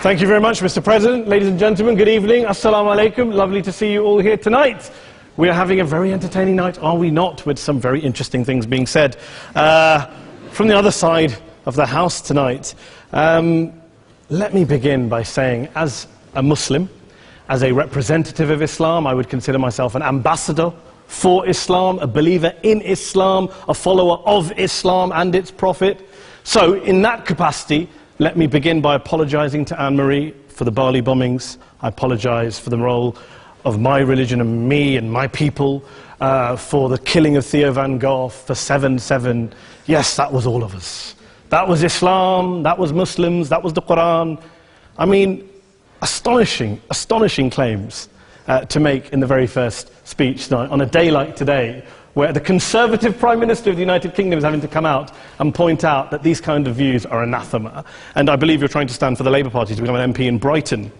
Thank you very much, Mr. President. Ladies and gentlemen, good evening. Assalamu alaikum. Lovely to see you all here tonight. We are having a very entertaining night, are we not, with some very interesting things being said from the other side of the house tonight. Let me begin by saying, as a Muslim, as a representative of Islam, I would consider myself an ambassador for Islam, a believer in Islam, a follower of Islam and its Prophet. So, in that capacity, let me begin by apologizing to Anne-Marie for the Bali bombings. I apologize for the role of my religion and me and my people, for the killing of Theo van Gogh, for 7/7. Yes, that was all of us. That was Islam, that was Muslims, that was the Quran. I mean, astonishing claims to make in the very first speech tonight, on a day like today, where the Conservative Prime Minister of the United Kingdom is having to come out and point out that these kind of views are anathema. And I believe you're trying to stand for the Labour Party to become an MP in Brighton.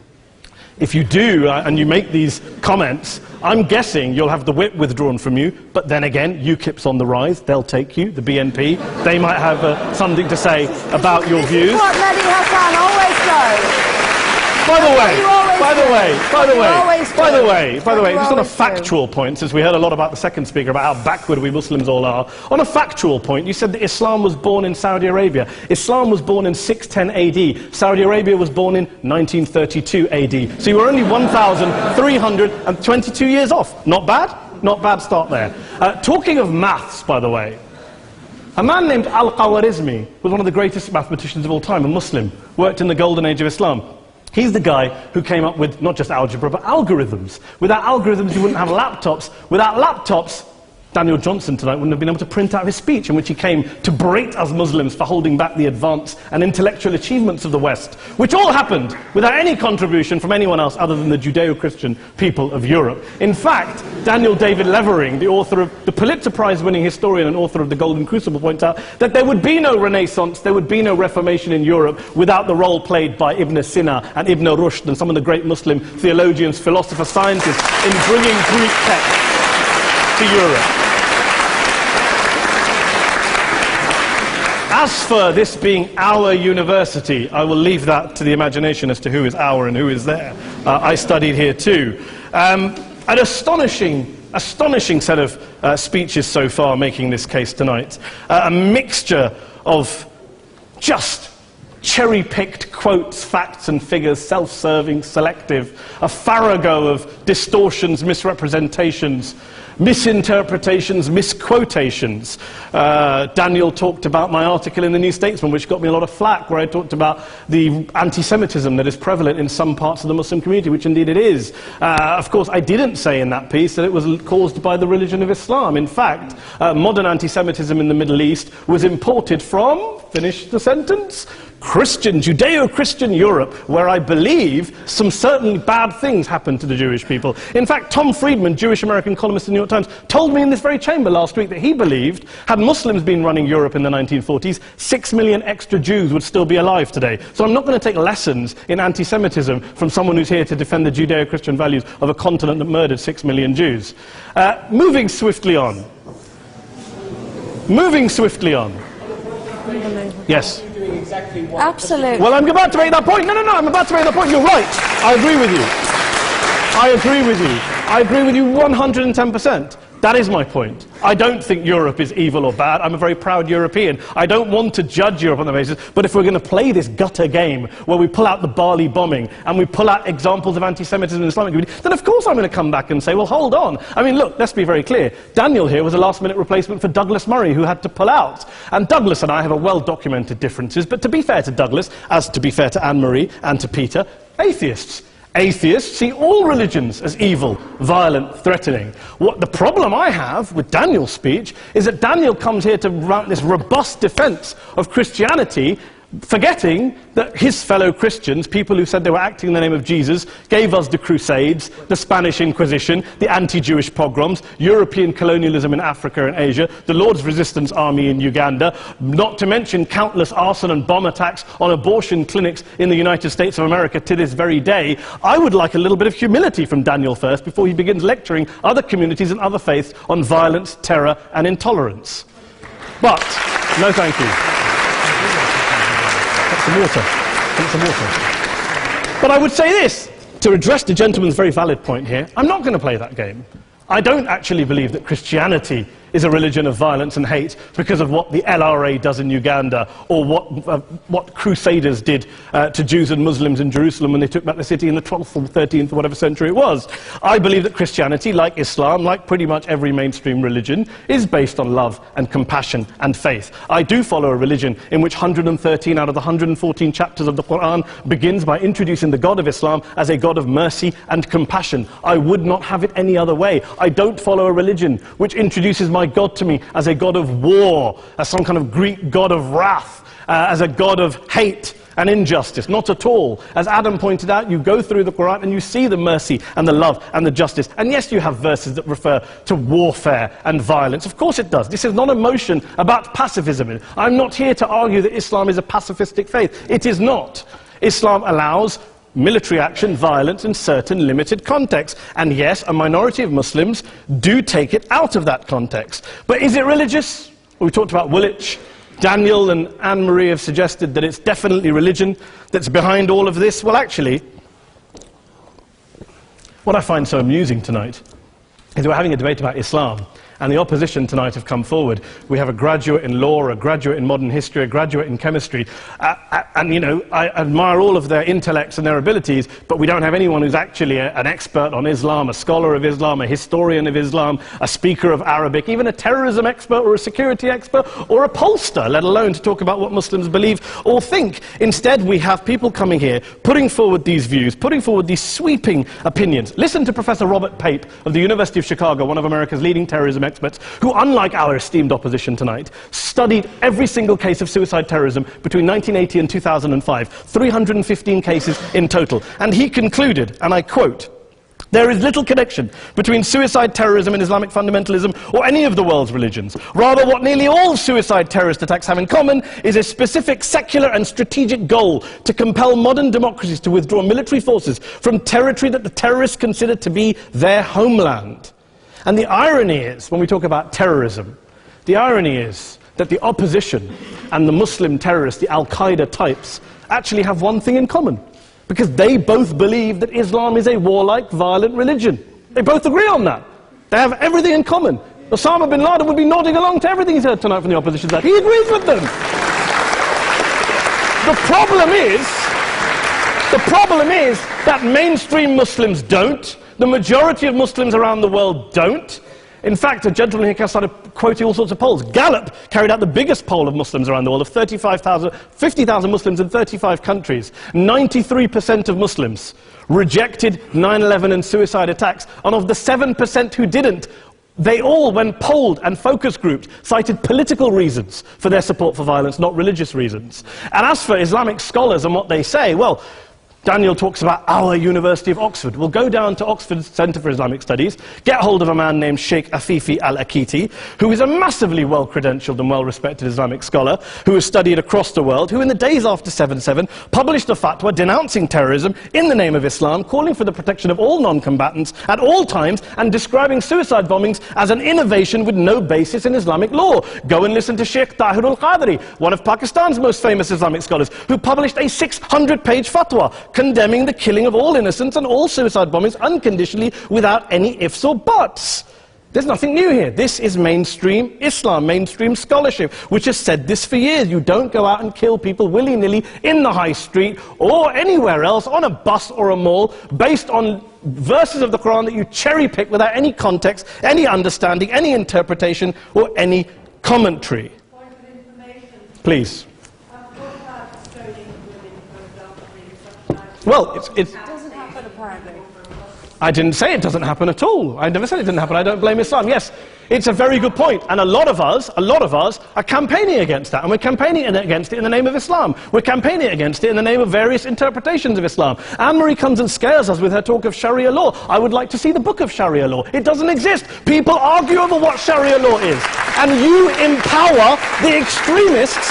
If you do, and you make these comments, I'm guessing you'll have the whip withdrawn from you, but then again, UKIP's on the rise, they'll take you, the BNP, they might have something to say about your views. What Mehdi Hassan always does. By the way, just on a factual point, since we heard a lot about the second speaker, about how backward we Muslims all are, on a factual point, you said that Islam was born in Saudi Arabia. Islam was born in 610 AD. Saudi Arabia was born in 1932 AD. So you were only 1,322 years off. Not bad? Not bad start there. Talking of maths, by the way, a man named Al-Khwarizmi was one of the greatest mathematicians of all time, a Muslim, worked in the golden age of Islam. He's the guy who came up with not just algebra, but algorithms. Without algorithms, you wouldn't have laptops. Without laptops, Daniel Johnson tonight wouldn't have been able to print out his speech in which he came to berate us Muslims for holding back the advance and intellectual achievements of the West, which all happened without any contribution from anyone else other than the Judeo-Christian people of Europe. In fact, Daniel David Levering, the author of the Pulitzer Prize-winning historian and author of The Golden Crucible, points out that there would be no Renaissance, there would be no Reformation in Europe without the role played by Ibn Sina and Ibn Rushd and some of the great Muslim theologians, philosophers, scientists in bringing Greek texts to Europe. As for this being our university, I will leave that to the imagination as to who is our and who is there. I studied here too. An astonishing set of speeches so far making this case tonight. A mixture of just cherry-picked quotes, facts and figures, self-serving, selective, a farrago of distortions, misrepresentations, misinterpretations, misquotations. Daniel talked about my article in the New Statesman, which got me a lot of flack, where I talked about the anti-Semitism that is prevalent in some parts of the Muslim community, which indeed it is. Of course, I didn't say in that piece that it was caused by the religion of Islam. In fact, modern anti-Semitism in the Middle East was imported from, finish the sentence, Christian, Judeo-Christian Europe, where I believe some certainly bad things happened to the Jewish people. In fact, Tom Friedman, Jewish-American columnist in the New York Times, told me in this very chamber last week that he believed, had Muslims been running Europe in the 1940s, 6 million extra Jews would still be alive today. So I'm not going to take lessons in anti-Semitism from someone who's here to defend the Judeo-Christian values of a continent that murdered 6 million Jews. Moving swiftly on. Yes. Absolutely. Well, I'm about to make that point. No, I'm about to make that point. You're right. I agree with you. I agree with you 110%. That is my point. I don't think Europe is evil or bad. I'm a very proud European. I don't want to judge Europe on that basis, but if we're going to play this gutter game where we pull out the Bali bombing and we pull out examples of anti-Semitism in the Islamic community, then of course I'm going to come back and say, well, hold on. I mean, look, let's be very clear. Daniel here was a last-minute replacement for Douglas Murray, who had to pull out. And Douglas and I have a well-documented differences, but to be fair to Douglas, as to be fair to Anne-Marie and to Peter, atheists. Atheists see all religions as evil, violent, threatening. What the problem I have with Daniel's speech is that Daniel comes here to mount this robust defense of Christianity, forgetting that his fellow Christians, people who said they were acting in the name of Jesus, gave us the Crusades, the Spanish Inquisition, the anti-Jewish pogroms, European colonialism in Africa and Asia, the Lord's Resistance Army in Uganda, not to mention countless arson and bomb attacks on abortion clinics in the United States of America to this very day. I would like a little bit of humility from Daniel first before he begins lecturing other communities and other faiths on violence, terror and intolerance. But, no thank you. Some water. But I would say this, to address the gentleman's very valid point here, I'm not going to play that game. I don't actually believe that Christianity is a religion of violence and hate because of what the LRA does in Uganda or what Crusaders did to Jews and Muslims in Jerusalem when they took back the city in the 12th or 13th or whatever century it was. I believe that Christianity, like Islam, like pretty much every mainstream religion, is based on love and compassion and faith. I do follow a religion in which 113 out of the 114 chapters of the Quran begins by introducing the God of Islam as a God of mercy and compassion. I would not have it any other way. I don't follow a religion which introduces my God to me as a God of war, as some kind of Greek God of wrath, as a God of hate and injustice. Not at all. As Adam pointed out, you go through the Quran and you see the mercy and the love and the justice. And yes, you have verses that refer to warfare and violence. Of course it does. This is not a motion about pacifism. I'm not here to argue that Islam is a pacifistic faith. It is not. Islam allows military action, violence in certain limited contexts. And yes, a minority of Muslims do take it out of that context. But is it religious? We talked about Woolwich. Daniel and Anne-Marie have suggested that it's definitely religion that's behind all of this. Well, actually, what I find so amusing tonight is we're having a debate about Islam. And the opposition tonight have come forward. We have a graduate in law, a graduate in modern history, a graduate in chemistry. And, you know, I admire all of their intellects and their abilities, but we don't have anyone who's actually an expert on Islam, a scholar of Islam, a historian of Islam, a speaker of Arabic, even a terrorism expert or a security expert or a pollster, let alone to talk about what Muslims believe or think. Instead, we have people coming here, putting forward these views, putting forward these sweeping opinions. Listen to Professor Robert Pape of the University of Chicago, one of America's leading terrorism experts, who, unlike our esteemed opposition tonight, studied every single case of suicide terrorism between 1980 and 2005, 315 cases in total. And he concluded, and I quote, "There is little connection between suicide terrorism and Islamic fundamentalism or any of the world's religions. Rather, what nearly all suicide terrorist attacks have in common is a specific secular and strategic goal to compel modern democracies to withdraw military forces from territory that the terrorists consider to be their homeland." And the irony is, when we talk about terrorism, the irony is that the opposition and the Muslim terrorists, the Al-Qaeda types, actually have one thing in common. Because they both believe that Islam is a warlike, violent religion. They both agree on that. They have everything in common. Osama bin Laden would be nodding along to everything he's heard tonight from the opposition side. He agrees with them. The problem is that mainstream Muslims don't. The majority of Muslims around the world don't. In fact, a gentleman here started quoting all sorts of polls. Gallup carried out the biggest poll of Muslims around the world, of 50,000 Muslims in 35 countries. 93% of Muslims rejected 9/11 and suicide attacks. And of the 7% who didn't, they all, when polled and focus grouped, cited political reasons for their support for violence, not religious reasons. And as for Islamic scholars and what they say, well, Daniel talks about our University of Oxford. We'll go down to Oxford Centre for Islamic Studies, get hold of a man named Sheikh Afifi al-Akiti, who is a massively well-credentialed and well-respected Islamic scholar, who has studied across the world, who in the days after 7/7 published a fatwa denouncing terrorism in the name of Islam, calling for the protection of all non-combatants at all times, and describing suicide bombings as an innovation with no basis in Islamic law. Go and listen to Sheikh Tahir al-Qadri, one of Pakistan's most famous Islamic scholars, who published a 600-page fatwa condemning the killing of all innocents and all suicide bombings unconditionally without any ifs or buts. There's nothing new here. This is mainstream Islam, mainstream scholarship, which has said this for years. You don't go out and kill people willy-nilly in the high street or anywhere else, on a bus or a mall, based on verses of the Quran that you cherry-pick without any context, any understanding, any interpretation, or any commentary. Point of information. Please. Well, it doesn't happen, apparently. I didn't say it doesn't happen at all. I never said it didn't happen. I don't blame Islam. Yes, it's a very good point. And a lot of us are campaigning against that. And we're campaigning against it in the name of Islam. We're campaigning against it in the name of various interpretations of Islam. Anne-Marie comes and scares us with her talk of Sharia law. I would like to see the book of Sharia law. It doesn't exist. People argue over what Sharia law is. And you empower the extremists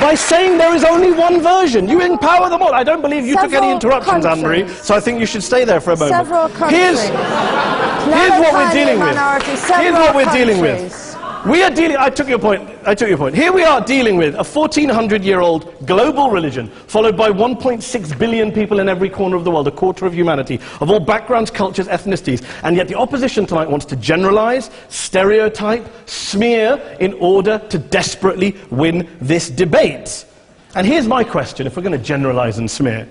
by saying there is only one version. You empower them all. I don't believe you took any interruptions, Anne-Marie, so I think you should stay there for a moment. Here's what we're dealing with. Here's what we're dealing with. We are dealing, I took your point. Here we are dealing with a 1400-year-old global religion, followed by 1.6 billion people in every corner of the world, a quarter of humanity, of all backgrounds, cultures, ethnicities, and yet the opposition tonight wants to generalize, stereotype, smear, in order to desperately win this debate. And here's my question, if we're going to generalize and smear.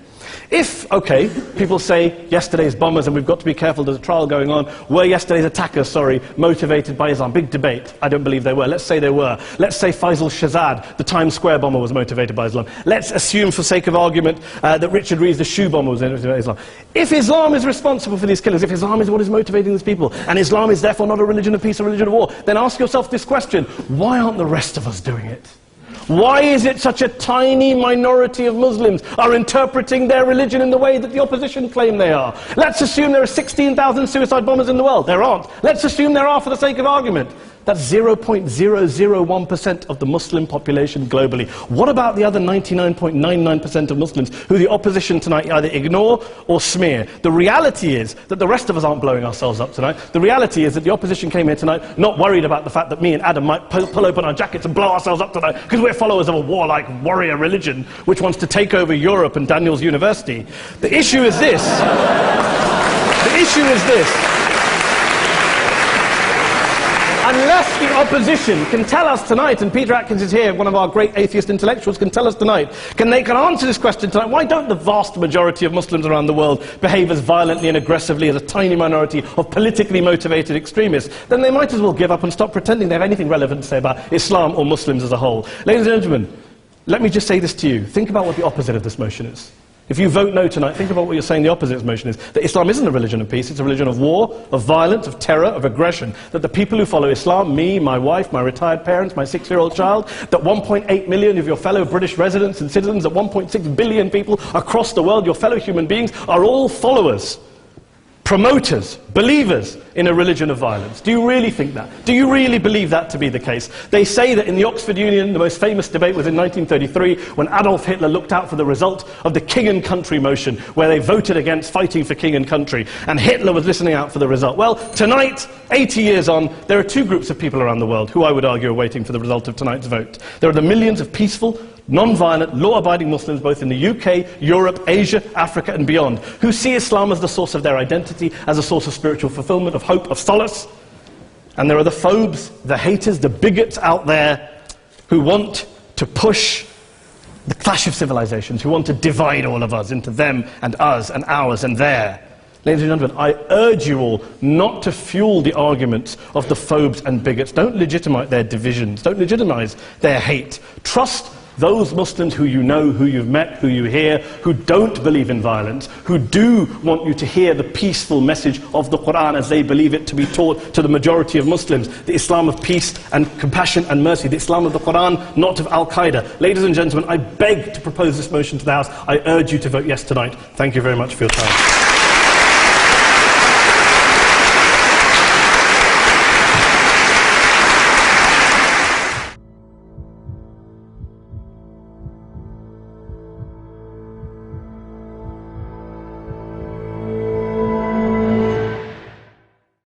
If, okay, people say yesterday's bombers, and we've got to be careful, there's a trial going on, were yesterday's attackers, motivated by Islam? Big debate. I don't believe they were. Let's say they were. Let's say Faisal Shahzad, the Times Square bomber, was motivated by Islam. Let's assume, for sake of argument, that Richard Reeves, the shoe bomber, was motivated by Islam. If Islam is responsible for these killings, if Islam is what is motivating these people, and Islam is therefore not a religion of peace, a religion of war, then ask yourself this question: why aren't the rest of us doing it? Why is it such a tiny minority of Muslims are interpreting their religion in the way that the opposition claim they are? Let's assume there are 16,000 suicide bombers in the world. There aren't. Let's assume there are for the sake of argument. That's 0.001% of the Muslim population globally. What about the other 99.99% of Muslims who the opposition tonight either ignore or smear? The reality is that the rest of us aren't blowing ourselves up tonight. The reality is that the opposition came here tonight not worried about the fact that me and Adam might pull open our jackets and blow ourselves up tonight because we're followers of a warlike warrior religion which wants to take over Europe and Daniel's university. The issue is this. The issue is this. Unless the opposition can tell us tonight, and Peter Atkins is here, one of our great atheist intellectuals, can tell us tonight, can answer this question tonight: why don't the vast majority of Muslims around the world behave as violently and aggressively as a tiny minority of politically motivated extremists? Then they might as well give up and stop pretending they have anything relevant to say about Islam or Muslims as a whole. Ladies and gentlemen, let me just say this to you. Think about what the opposite of this motion is. If you vote no tonight, think about what you're saying the opposite of this motion is. That Islam isn't a religion of peace, it's a religion of war, of violence, of terror, of aggression. That the people who follow Islam, me, my wife, my retired parents, my 6-year-old child, that 1.8 million of your fellow British residents and citizens, that 1.6 billion people across the world, your fellow human beings, are all followers, promoters, believers in a religion of violence. Do you really think that? Do you really believe that to be the case? They say that in the Oxford Union, the most famous debate was in 1933, when Adolf Hitler looked out for the result of the King and Country motion, where they voted against fighting for King and Country, and Hitler was listening out for the result. Well, tonight, 80 years on, there are two groups of people around the world who I would argue are waiting for the result of tonight's vote. There are the millions of peaceful, non-violent, law-abiding Muslims both in the UK, Europe, Asia, Africa and beyond, who see Islam as the source of their identity, as a source of spiritual fulfillment, of hope, of solace. And there are the phobes, the haters, the bigots out there who want to push the clash of civilizations, who want to divide all of us into them and us and ours and their. Ladies and gentlemen, I urge you all not to fuel the arguments of the phobes and bigots. Don't legitimize their divisions. Don't legitimize their hate. Trust those Muslims who you know, who you've met, who you hear, who don't believe in violence, who do want you to hear the peaceful message of the Quran as they believe it to be taught to the majority of Muslims, the Islam of peace and compassion and mercy, the Islam of the Quran, not of Al-Qaeda. Ladies and gentlemen, I beg to propose this motion to the House. I urge you to vote yes tonight. Thank you very much for your time.